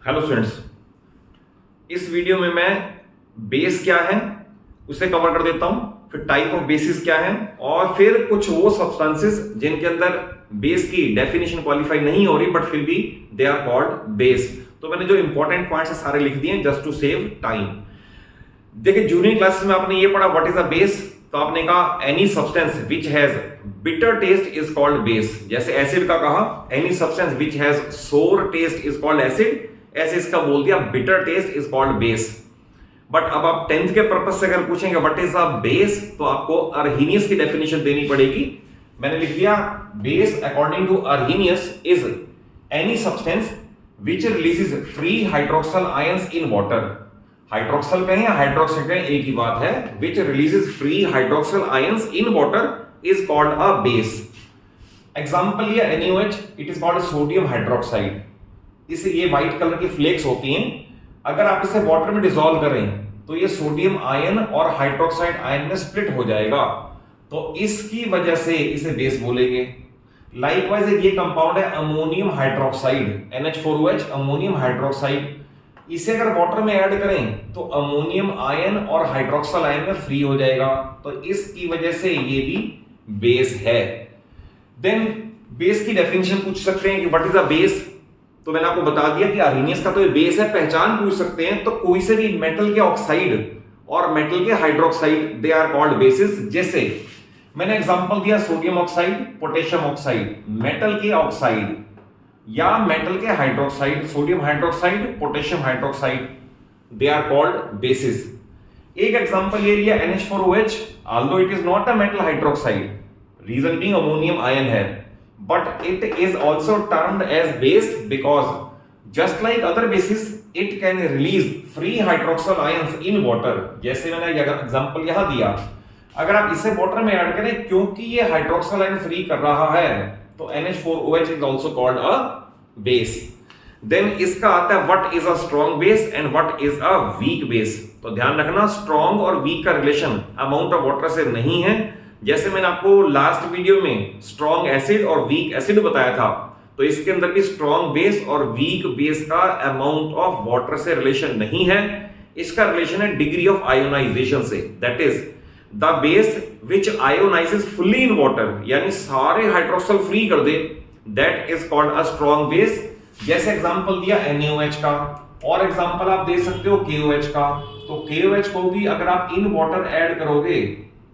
Hello students, इस video में मैं बेस क्या है उसे कवर कर देता हूं, फिर टाइप ऑफ बेसिस क्या है और फिर कुछ वो सब्सटेंसेस जिनके अंदर बेस की डेफिनेशन क्वालिफाई नहीं हो रही बट फिर भी दे आर कॉल्ड बेस। तो मैंने जो इंपॉर्टेंट पॉइंट्स है सारे लिख दिए जस्ट टू सेव टाइम। देखिए, जूनियर क्लासेस में आपने ये पढ़ा व्हाट इज अ बेस, तो आपने कहा any substance which has bitter taste is called base. जैसे एसिड का कहा एनी सब्सटेंस विच हैज सोर टेस्ट इज कॉल्ड एसिड, ऐसे इसका बोल दिया bitter taste is called base. But अब आप 10th के पर्पस से अगर पूछेंगे व्हाट इज अ बेस, तो आपको अर्हीनियस की डेफिनेशन देनी पड़ेगी। मैंने लिख दिया base according to Arrhenius is any substance which releases free hydroxyl ions in water. Hydroxyl कहें या हाइड्रोक्साइड कहें एक ही बात है, which releases free hydroxyl ions in water is called a base. Example लिया NaOH, it is called sodium hydroxide. इसे ये व्हाइट कलर की फ्लेक्स होती हैं, अगर आप इसे वाटर में डिसॉल्व करें तो ये सोडियम आयन और हाइड्रोक्साइड आयन में स्प्लिट हो जाएगा, तो इसकी वजह से इसे बेस बोलेंगे। लाइकवाइज ये कंपाउंड है ammonium hydroxide NH4OH, ammonium hydroxide. इसे अगर वाटर में ऐड करें तो अमोनियम आयन और हाइड्रोक्सल आयन में फ्री हो जाएगा, तो इसकी वजह से ये भी बेस है। देन बेस की डेफिनेशन पूछ सकते हैं कि व्हाट इज अ बेस, तो मैंने आपको बता दिया कि अर्हीनियस का तो ये बेस है। पहचान पूछ सकते हैं तो कोई से भी मेटल के ऑक्साइड और मेटल के hydroxide they are called basis. जैसे मैंने एग्जांपल दिया sodium oxide, potassium oxide, metal के ऑक्साइड या मेटल के hydroxide, sodium hydroxide, potassium hydroxide, they are called basis. एक एग्जांपल ये लिया NH4OH, although it is not a metal hydroxide, reason being ammonium ion है, but it is also termed as base because just like other bases it can release free hydroxyl ions in water। जैसे मैंने example यहां दिया, अगर आप इसे water में add करें क्योंकि ये हाइड्रोक्सल आयन फ्री कर रहा है तो NH4OH is also called a base। Then इसका आता है what is a strong base and what is a weak base. तो ध्यान रखना स्ट्रॉन्ग और वीक का रिलेशन अमाउंट ऑफ वाटर से नहीं है। जैसे मैंने आपको लास्ट वीडियो में स्ट्रॉन्ग एसिड और वीक एसिड बताया था, तो इसके अंदर भी स्ट्रॉन्ग बेस और वीक बेस का अमाउंट ऑफ वाटर से रिलेशन नहीं है, इसका रिलेशन है डिग्री ऑफ आयोनाइजेशन से। That is the base which ionizes fully in water, यानी सारे हाइड्रोक्सल फ्री कर दे, that is called a strong base. जैसे एग्जांपल दिया NaOH का, और एग्जांपल आप दे सकते हो KOH का। तो KOH को भी अगर आप इन वाटर ऐड करोगे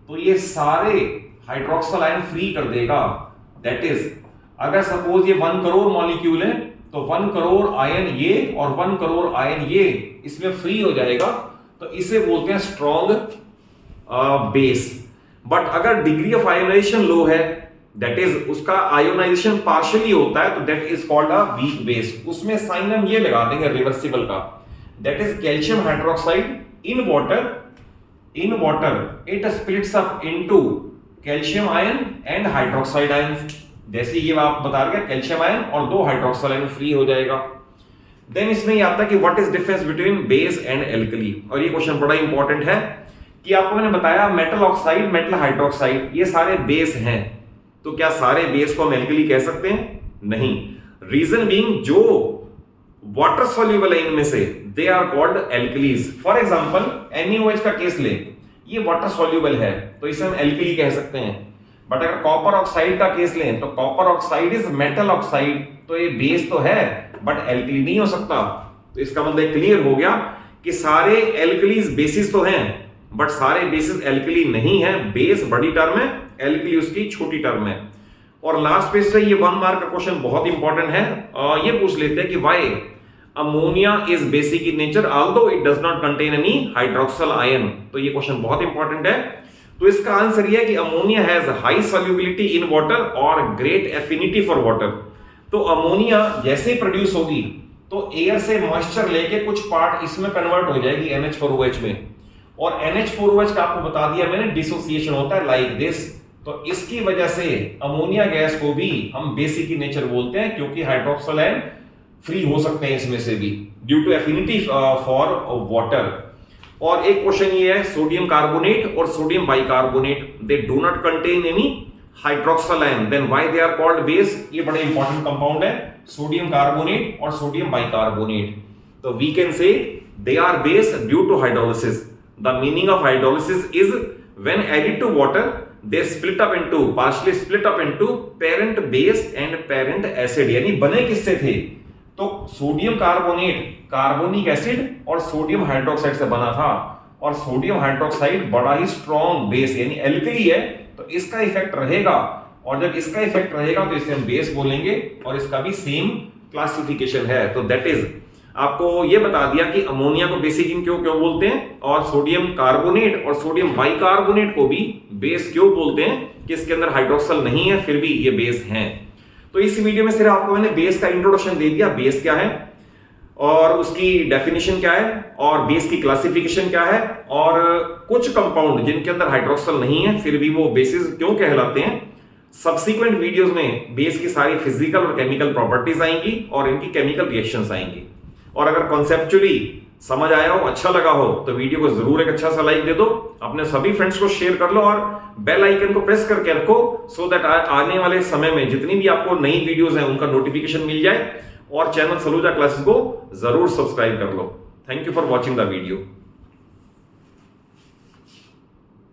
तो ये सारे हाइड्रोक्सल आयन फ्री कर देगा। दैट इज अगर सपोज ये 1 करोड़ मॉलिक्यूल है तो 1 करोड़ आयन ये और 1 करोड़ आयन ये इसमें फ्री हो जाएगा, तो इसे बोलते हैं स्ट्रॉन्ग बेस। बट अगर डिग्री ऑफ आयोनाइजेशन लो है, दैट इज उसका आयोनाइजेशन पार्शियली होता है, तो that is called a weak base. उसमें साइन हम ये लगा देंगे रिवर्सिबल का, that is calcium hydroxide in water it splits up into calcium ion and hydroxide ions। जैसे ये आप बता रहे हैं कैल्शियम आयन और 2 हाइड्रोक्सल आयन फ्री हो जाएगा। देन इसमें ये आता है कि what is difference between base and alkali, और ये क्वेश्चन बड़ा इंपॉर्टेंट है कि आपको मैंने बताया मेटल ऑक्साइड, मेटल हाइड्रोक्साइड ये सारे बेस हैं, तो क्या सारे बेस को हम एल्कली कह सकते हैं? नहीं। रीजन बीइंग जो वाटर सॉल्युबल है इनमें से they are called alkalis. For example NaOH का केस ले, ये वाटर सॉल्युबल है तो इसे हम एल्कली कह सकते हैं। बट अगर कॉपर ऑक्साइड का केस लें तो copper oxide is metal oxide, तो ये बेस तो है बट एल्कली नहीं हो सकता। तो इसका मतलब क्लियर हो गया कि सारे एल्कलीज बेसिस तो हैं बट सारे बेसिस एल्कली नहीं है। बेस बड़ी टर्म है, एल्कली उसकी छोटी टर्म है। और लास्ट पेज से ये 1 मार्क का क्वेश्चन बहुत इंपॉर्टेंट है, ये पूछ लेते हैं कि why ammonia is basic in nature although it does not contain any hydroxyl ion. तो ये क्वेश्चन बहुत इंपॉर्टेंट है। तो इसका आंसर ये है कि ammonia has high solubility in water और ग्रेट एफिनिटी फॉर वाटर। तो अमोनिया जैसे ही प्रोड्यूस होगी तो एयर से मॉइस्चर लेके कुछ पार्ट इसमें कन्वर्ट हो जाएगी NH4OH में, और NH4OH का आपको बता दिया मैंने डिसोसिएशन होता है लाइक दिस। तो इसकी वजह से अमोनिया गैस को भी हम बेसिक इन नेचर बोलते हैं क्योंकि हाइड्रोक्सल आयन फ्री हो सकते हैं इसमें से भी due to affinity for water. और एक क्वेश्चन ये है सोडियम कार्बोनेट और sodium bicarbonate they do not contain any hydroxyl ion, then why they are called base. ये बड़े इंपॉर्टेंट कंपाउंड है सोडियम कार्बोनेट और सोडियम बाइकार्बोनेट। तो we can say they are base due to hydrolysis. The meaning of hydrolysis is when added to water they split up into partially split up into parent base and parent acid. यानी बने किससे थे? तो sodium carbonate, carbonic acid और sodium hydroxide से बना था, और सोडियम हाइड्रोक्साइड बड़ा ही स्ट्रॉन्ग बेस यानी एल्कली है, तो इसका इफेक्ट रहेगा, और जब इसका इफेक्ट रहेगा तो इसे हम बेस बोलेंगे, और इसका भी सेम क्लासिफिकेशन है। तो दैट इज आपको ये बता दिया कि अमोनिया को बेसिक इन क्यों क्यों बोलते हैं, और सोडियम कार्बोनेट और सोडियम बाइकार्बोनेट को भी बेस क्यों बोलते हैं, कि इसके अंदर हाइड्रोक्सल नहीं है फिर भी ये बेस हैं। तो इस वीडियो में सिर्फ आपको मैंने बेस का इंट्रोडक्शन दे दिया, बेस क्या है और उसकी डेफिनेशन क्या है और बेस की क्लासिफिकेशन क्या है, और कुछ कंपाउंड जिनके अंदर हाइड्रोक्सल नहीं है फिर भी वो बेसिस क्यों कहलाते हैं। सब्सीक्वेंट वीडियोस में बेस की सारी फिजिकल और केमिकल प्रॉपर्टीज आएंगी और इनकी केमिकल रिएक्शंस आएंगी। और अगर कॉन्सेप्चुअली समझ आया हो, अच्छा लगा हो, तो वीडियो को जरूर एक अच्छा सा लाइक दे दो, अपने सभी फ्रेंड्स को शेयर कर लो और बेल आइकन को प्रेस करके रखो, सो दैट आने वाले समय में जितनी भी आपको नई वीडियोस हैं उनका नोटिफिकेशन मिल जाए, और चैनल सलूजा क्लासेस को जरूर सब्सक्राइब कर लो। Thank you for watching the video.